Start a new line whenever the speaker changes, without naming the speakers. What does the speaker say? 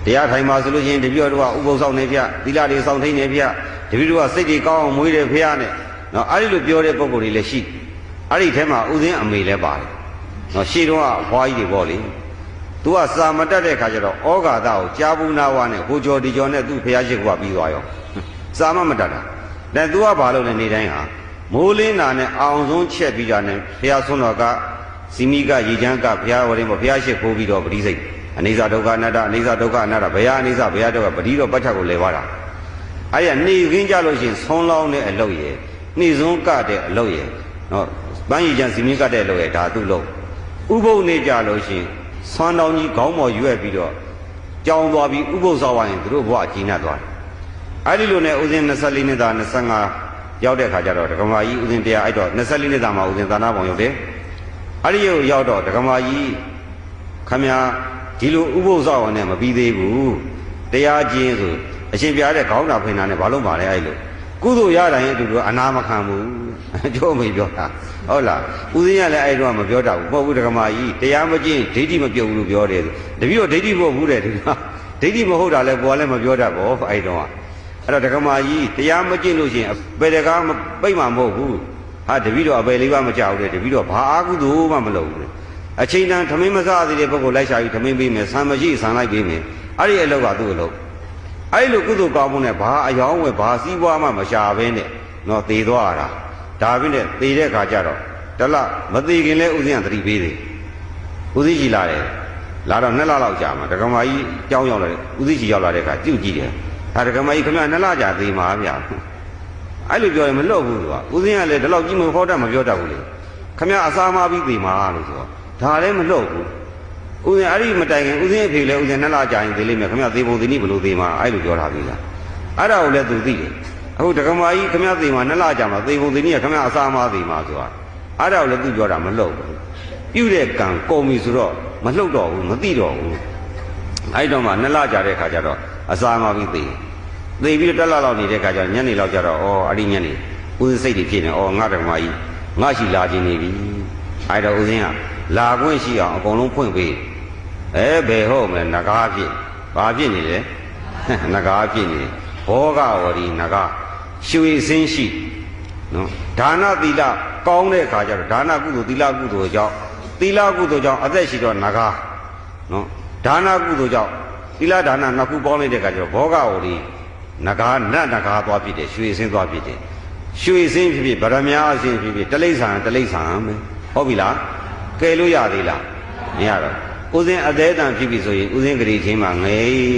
တရားထိုင်ပါဆိုလို့ရှိရင်တပည့်တော်ကဥပုသ်ဆောင်နေဖျားသီလတွေဆောင်ထိန်နေဖျားတပည့်တော်ကစိတ်တွေကောင်းအောင်မွေးတယ်ဖျားနဲ့နော်အဲ့ဒီလိုပြောတဲ့ပုံကိုယ်တွေလည်းရှိအဲ့ဒီထဲမှာဥစဉ်အမေလည်းပါတယ်နော်ရှေ့တော့အဖွားကြီးတွေပေါ့လေသူကစာမတတ်တဲ့ခါကျတော့ဩဃာတကိုကြားဘူးနာဝါနဲ့ဟိုကျော်ဒီကျော်နဲ့သူ့ဖျားရှိကပြီးသွားရောစာမတတ်တာแต่သူကဘာလို့လဲနေတိုင်းဟာမိုးလင်းတာနဲ့အောင်ဆုံးချက်ပြီးတာနဲ့ဖျားဆွန်းတော်ကစီမိကရေချမ်းကဖျားဝရင်ပေါ့ဖျားရှိခိုးပြီးတော့ပရိစိတ်အနိစ္စဒုက္ခအနတ္တအနိစ္စဒုက္ခအနတ္တဘယအနိစ္စဘယဒုက္ခပတိတော့ပတ်ချက်ကိုလဲသွားတာအဲ့ရနေခင်းကြလို့ရှိရင်ဆုံးလောင်းတဲ့အလုပ်ရယ်နှိစွန်းကတဲ့အလုပ်ရယ်နော်ပန်းရည်ချမ်းစီမင်းကတဲ့အလုပ်ရယ်ဒါသူ့လုပ်ဥပုပ်နေကြလို့ရှိရင်ဆွမ်းတောင်းကြီးခေါင်းပေါ်ရွက်ပြီးတော့ကြောင်းသွားပြီးဥပုပ်ဆောက်ဝိုင်းသူတို့ဘဝအကျဉ်းတ်သွားတယ်အဲ့ဒီလိုနဲ့ဥစဉ်24နှစ်သား25ရောက်တဲ့ခါကျတော့ဒကမာကြီးဥစဉ်တရားအဲ့တော့24နှစ်သားမှာဥစဉ်သာနာပေါင်ရောက်တယ်အဲ့ဒီကိုရောက်တော့ဒကမာကြီးခမညာဒီလိုဥပုသ်ဆောက်အောင်နဲ့မပြီးသေးဘူးတရားကျင့်ဆိုအရှင်ပြတဲ့ခေါင်းတာဖိနာနဲ့ဘာလို့ပါလဲအဲ့လိုကုသိုလ်ရတိုင်းအတူတူအနာမခံဘူးကျိုးမေပြောတာဟုတ်လားဦးစင်းရလည်းအဲ့တော့မပြောတာဘူးမဟုတ်ဘူးဒကမာကြီးတရားမကျင့်ဒိဋ္ဌိမပြုတ်ဘူးလို့ပြောတယ်တပည့်တော်ဒိဋ္ဌိမဟုတ်ဘူးတဲ့ဒီမှာဒိဋ္ဌိမဟုတ်တာလဲကိုယ်လည်းမပြောတတ်ဘောအဲ့တော့အဲ့တော့ဒကမာကြီးတရားမကျင့်လို့ရှိရင်အပေတကားပိတ်မှာမဟုတ်ဘူးဟာတပည့်တော်အပေလေးပါမကြောက်တဲ့တပည့်တော်ဘာအာကုသိုလ်မှမလုပ်ဘူးအချိန်တန်ထမင်းမစားသေးတဲ့ပုဂ္ဂိုလ်လိုက်ရှာပြီးထမင်းပေးမယ်ဆံမရှိဆံလိုက်ပေးမယ်အဲ့ဒီအလုပ်ကသူ့အလုပ်အဲ့လိုကုသိုလ်ကောင်းမှုနဲ့ဘာအယောင်းဝယ်ဘာစီးပွားမှမရှာဘဲနဲ့နော်သေသွားတာဒါပြင်းနဲ့သေတဲ့ခါကျတော့တလမသေးခင်လဲဥစဉ်ကသတိပေးတယ်ဥသိကြီးလာတယ်လာတော့2လလောက်ကြာမှာဒကမာကြီးကြောင်းရောက်လာတယ်ဥသိကြီးရောက်လာတဲ့ခါပြုတ်ကြည့်တယ်ဒါဒကမာကြီးခင်ဗျ2လကြာသေမှာဗျာအဲ့လိုပြောရင်မလွတ်ဘူးကွာဥစဉ်ကလည်းဒီလောက်ကြီးမဟောတတ်မပြောတတ်ဘူးလေခင်ဗျအစာမပြီးသေမှာလို့ဆိုတော့ဒါလည်းမလွတ်ဘူးဥစဉ်အဲ့ဒီမတိုင်ခင်ဥစဉ်အဖေလည်းဥစဉ်2လကြာရင်သေလိမ့်မယ်ခင်ဗျသေပုံသေနည်းဘလို့သေမှာအဲ့လိုပြောတာပြီလားအဲ့ဒါကိုလည်းသူသိတယ်အခုဒကမာကြီးခင်ဗျသေမှာ2လကြာမှာသေပုံသေနည်းကခင်ဗျအစာမသေမှာဆိုတာအဲ့ဒါကိုလည်းသူပြောတာမလွတ်ဘူးပြုတဲ့ကံကုန်ပြီဆိုတော့မလှုပ်တော့ဘူးမသိတော့ဘူးအဲ့တော့မှ2လကြာတဲ့ခါကျတော့အစာမပြီးသေပြီးတော့1လလောက်နေတဲ့ခါကျညနေလောက်ကျတော့ဩအဲ့ဒီညနေဥစဉ်စိတ်တွေဖြစ်နေဩငါဒကမာကြီးငါရှိလာခြင်းနေပြီအဲ့တော့ဥစဉ်ကလာခွင့်ရှိအောင်အကုန်လုံးဖွင့်ပေးဘယ်ဟုတ်မလဲနဂါးဖြစ်ဘာဖြစ်နေလဲနဂါးဖြစ်နေဘောဂဝရီနဂါးရွှေစင်းရှိနော်ဒါနသီလကောင်းတဲ့အခါကျတော့ဒါနကုသိုလ်သီလကုသိုလ်ကြောင့်သီလကုသိုလ်ကြောင့်အသက်ရှိတော့နဂါးနော်ဒါနကုသိုလ်ကြောင့်သီလဒါနနှစ်ခုပေါင်းလိုက်တဲ့အခါကျတော့ဘောဂဝရီနဂါးနတ်နဂါးသွားဖြစ်တယ်ရွှေစင်းသွားဖြစ်တယ်ရွှေစင်းဖြစ်ဖြစ်ဗရမ ्या အစင်းဖြစ်ဖြစ်တလိ္ဆာပဲဟုတ်ပြီလားကဲလို့ရသေးလားမရတော့ဥစဉ်အသေးတန်ဖြစ်ပြီဆိုရင်ဥစဉ်ဂရီချင်းမှာငယ်